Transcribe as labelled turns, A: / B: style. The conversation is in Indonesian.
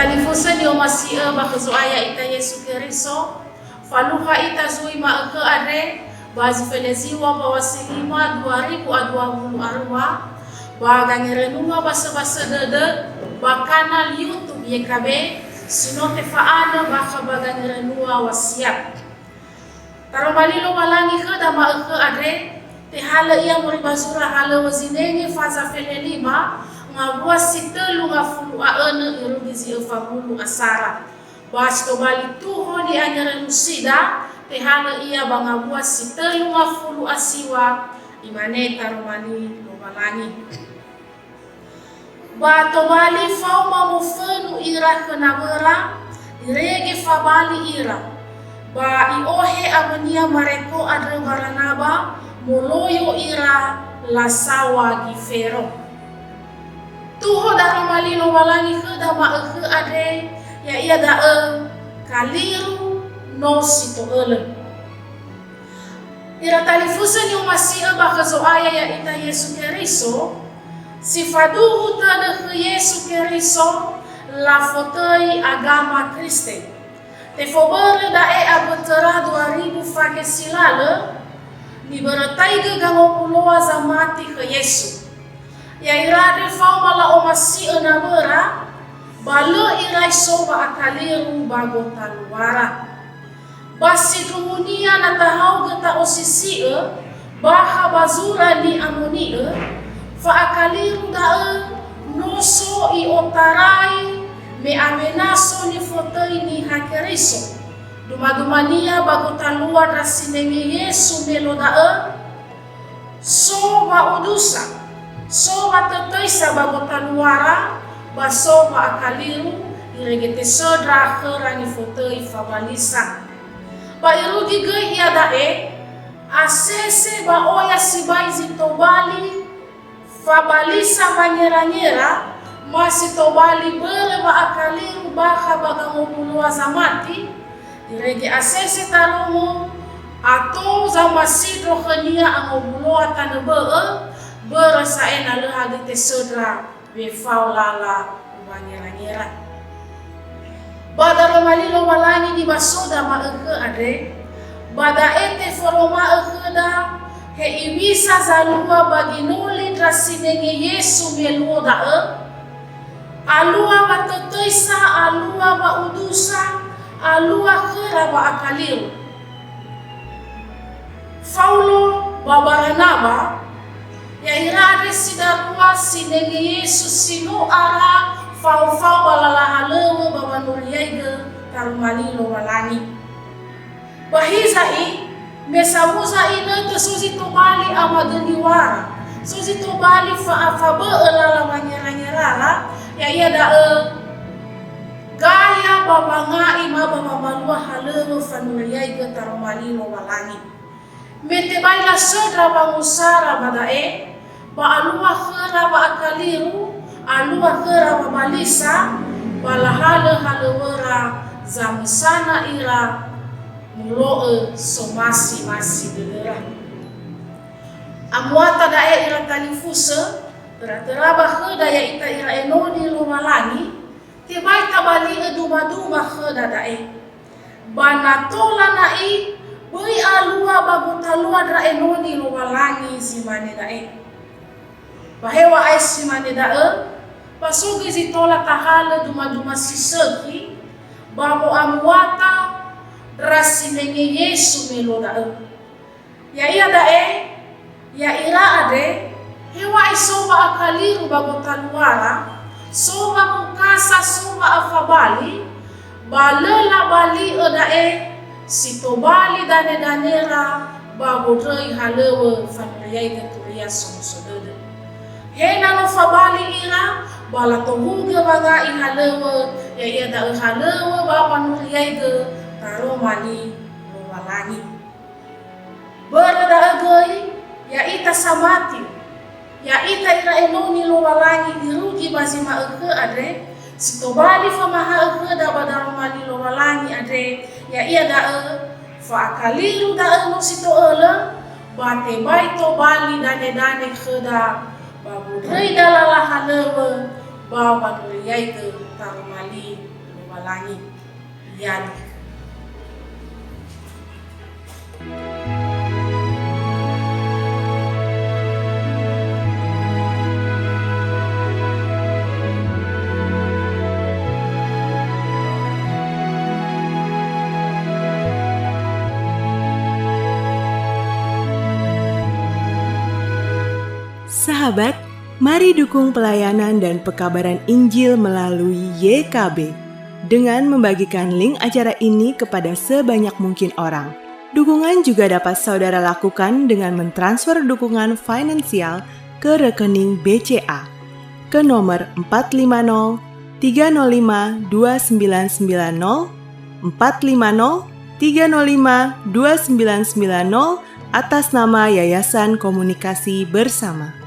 A: talifusan yo masia bakazo aya ita Yesu Keriso faluha ita zui ma ke adre bazi feleziwa bawasilima 2020 arwa bagangerenuma basa-basa dede bakanal YouTube YKB sinote faana baka bagangerenua wasiat taromalilo walangi ke dama ke adre te hala ia moribazura hala wazinenge faza felelima ngabua sitelu ngafulu aene irugizi ufamulu asara basto bali tuho di anyara musida te hala ia bangabua sitelu ngafulu asiwa imane taromani lomalani bato bali fauma mufenu ira kenabera irege fabali ira ba iohe amania mareko adre baranaba moloyo ira lasawa gifero tuho dari malino walangi ke dama ke ade ya ia da kaliru no sito ele ira talifusan yung masih bakazo aya ya ita Yesu Keriso sifaduhu tada ke Yesu Keriso la fotoi agama Kristen te fobere da abentera 2000 fage silale ni beratai ke gangopuloa zamati ke Yesu ya irade fau mala omasi enabera balo irai soba akaliru bagota luara basi dumunia natahau geta osisi baha bazura ni amoni fa akaliru da noso i otarai me amenaso ni fotoi ni hakeriso dumadumania bagota luara sinenge Yesu meloda so maudusa so matotoy sa bagota luara baso maakaliru iregete sodra kerani fotoy fabalisa ba irugi gay iya dae asese ba oya sibay zitobali fabalisa manyera-nyera masitobali bere maakaliru baka bagangumulua zamati irege asese tarumo ato zamasidro kenia angumulua tanebe berasain ala hadite sodra be faulala manyera-nyera badar malilo walangi di basoda ma ade bada ete foroma da he ibisa zalua baginuli drasinenge Yesu meluoda alua batotoisa alua baudusa alua kera ba akaliru Paulo babaranaba ya irade sidarua sinenge Yesus sinu ara fau balalahalewe babanuriaiga tarumalilo walani bahizai mesamuza ina tesuzi tobali amadeniwara suzi tobali faafabe elala manyera-nyerala ya iya da gaya babanga ima bababalua halewe fanuriaiga tarumalilo walani mete baila sodra bangusara badae ba alua khera ba akaliru alua khera ba balisa balahale halewera zamsana ira muloe somasi masi delera amwata dae ira talifusa tera-tera kheda ya ita ira enoni lumalani tibai tabali eduma-duma kheda dae banatola nai bui alua babutalua dra enoni lumalangi simane dae bahewa ai simane dae pasugi zitola tahala duma-duma siseki babo amwata drasinenge Yesu melo dae ya iya dae ya ira ade hewa isoba akaliru babutaluara soba mukasa soba afabali balela bali dae sitobali dane-danera babodrei halewe familiai keturia somsodede hena no fabali ira bala tohuge baga i halewe ya iya da halewe babanuriai ke taro mali lumalangi berada agoi ya ita samati ya ita ira enoni lumalangi dirugi bazima eke ade sitobali famaha eke da badaro mali lumalangi ade ya iya da fa akaliru da no sito ele bate baito bali dane-dane kheda babu rei dalala halewe bawa nuliyai ke tarumali lumalangi yan.
B: Sahabat, mari dukung pelayanan dan pekabaran Injil melalui YKB dengan membagikan link acara ini kepada sebanyak mungkin orang. Dukungan juga dapat saudara lakukan dengan mentransfer dukungan finansial ke rekening BCA ke nomor 450 305 2990 450 305 2990 atas nama Yayasan Komunikasi Bersama.